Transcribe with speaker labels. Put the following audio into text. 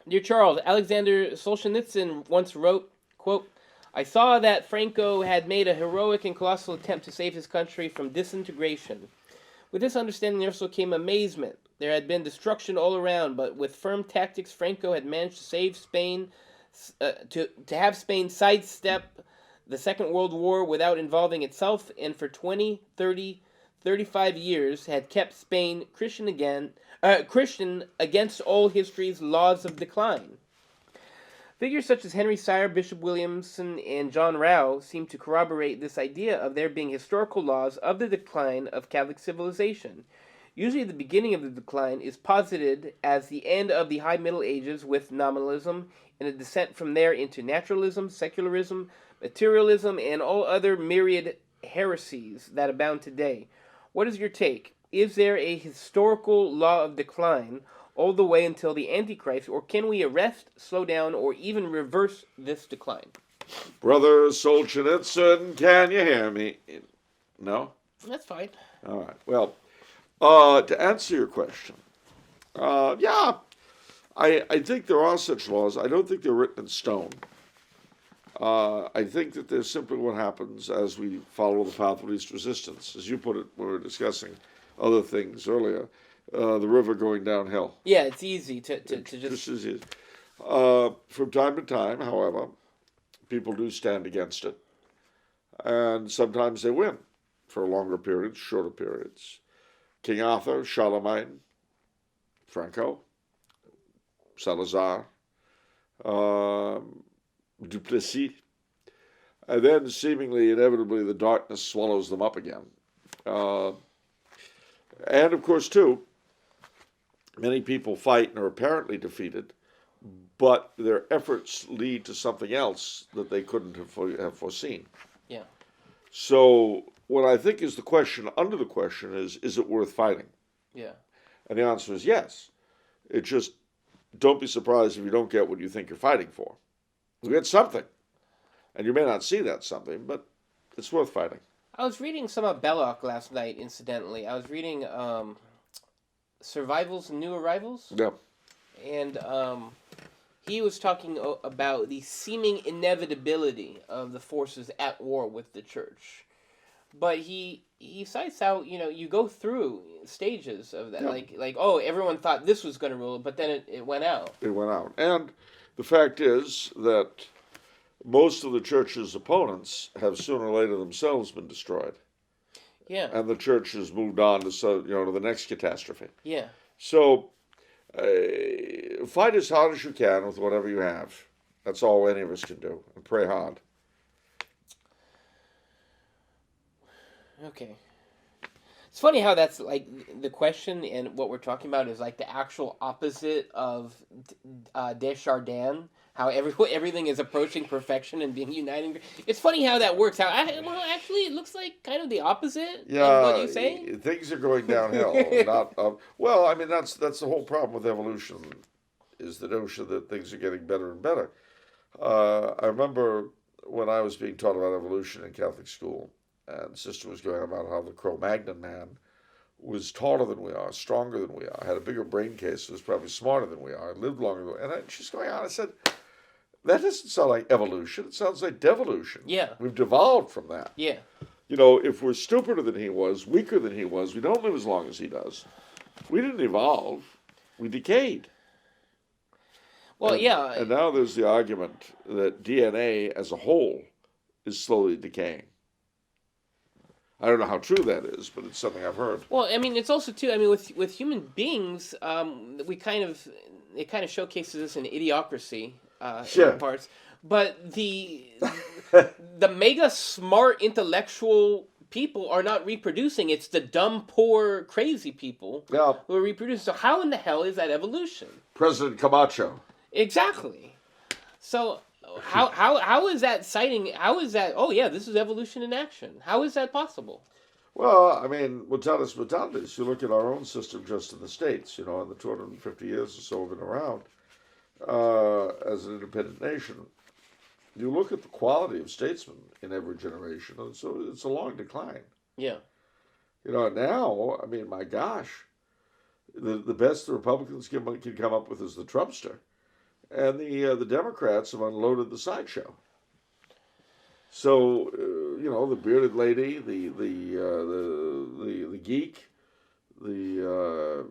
Speaker 1: Dear Charles, Alexander Solzhenitsyn once wrote, quote, I saw that Franco had made a heroic and colossal attempt to save his country from disintegration. With this understanding there also came amazement. There had been destruction all around, but with firm tactics Franco had managed to save Spain, to have Spain sidestep the Second World War without involving itself, and for 20, 30, 35 years had kept Spain Christian against all history's laws of decline. Figures such as Henry Sire, Bishop Williamson, and John Rao seem to corroborate this idea of there being historical laws of the decline of Catholic civilization. Usually, the beginning of the decline is posited as the end of the High Middle Ages with nominalism, and a descent from there into naturalism, secularism, materialism, and all other myriad heresies that abound today. What is your take? Is there a historical law of decline all the way until the Antichrist, or can we arrest, slow down, or even reverse this decline?
Speaker 2: Brother Solzhenitsyn, can you hear me? No?
Speaker 1: That's fine.
Speaker 2: All right. Well, to answer your question, yeah, I think there are such laws. I don't think they're written in stone. I think that there's simply what happens as we follow the path of least resistance. As you put it, we were discussing other things earlier, the river going downhill.
Speaker 1: Yeah, it's easy to just...
Speaker 2: Easy. From time to time, however, people do stand against it. And sometimes they win for longer periods, shorter periods. King Arthur, Charlemagne, Franco, Salazar, Duplessis, and then seemingly inevitably the darkness swallows them up again. And of course, too, many people fight and are apparently defeated, but their efforts lead to something else that they couldn't have foreseen.
Speaker 1: Yeah.
Speaker 2: So what I think is the question under the question is it worth fighting?
Speaker 1: Yeah.
Speaker 2: And the answer is yes. It just, don't be surprised if you don't get what you think you're fighting for. You get something. And you may not see that something, but it's worth fighting.
Speaker 1: I was reading some of Belloc last night, incidentally. I was reading Survivals and New Arrivals.
Speaker 2: Yeah.
Speaker 1: And he was talking about the seeming inevitability of the forces at war with the church. But he cites how, you go through stages of that. Yeah. Like, everyone thought this was going to rule, but then it went out.
Speaker 2: It went out. And the fact is that most of the church's opponents have sooner or later themselves been destroyed.
Speaker 1: Yeah.
Speaker 2: And the church has moved on to the next catastrophe.
Speaker 1: Yeah.
Speaker 2: So fight as hard as you can with whatever you have. That's all any of us can do. And pray hard.
Speaker 1: Okay. It's funny how that's like the question and what we're talking about is like the actual opposite of Desjardins. How everything is approaching perfection and being uniting. It's funny how that works out. Actually, it looks like kind of the opposite of what you say.
Speaker 2: Things are going downhill, not up. Well, I mean, that's the whole problem with evolution, is the notion that things are getting better and better. I remember when I was being taught about evolution in Catholic school, and Sister was going about how the Cro-Magnon man was taller than we are, stronger than we are, had a bigger brain case, was probably smarter than we are, lived longer than we are. And she's going on, I said, that doesn't sound like evolution. It sounds like devolution.
Speaker 1: Yeah.
Speaker 2: We've devolved from that.
Speaker 1: Yeah.
Speaker 2: If we're stupider than he was, weaker than he was, we don't live as long as he does. We didn't evolve. We decayed.
Speaker 1: Well, yeah.
Speaker 2: And now there's the argument that DNA as a whole is slowly decaying. I don't know how true that is, but it's something I've heard.
Speaker 1: Well, I mean, it's also too. I mean, with human beings, it kind of showcases us an idiocracy in parts. But the mega smart intellectual people are not reproducing. It's the dumb, poor, crazy people who are reproducing. So how in the hell is that evolution?
Speaker 2: President Camacho.
Speaker 1: Exactly. So. How is that citing? How is that? Oh yeah, this is evolution in action. How is that possible?
Speaker 2: Well, I mean, mutatis mutandis. You look at our own system just in the States. In the 250 years or so we've been around as an independent nation. You look at the quality of statesmen in every generation, and so it's a long decline.
Speaker 1: Yeah.
Speaker 2: Now, I mean, my gosh, the best the Republicans can come up with is the Trumpster. and the Democrats have unloaded the sideshow. So the bearded lady, the geek, the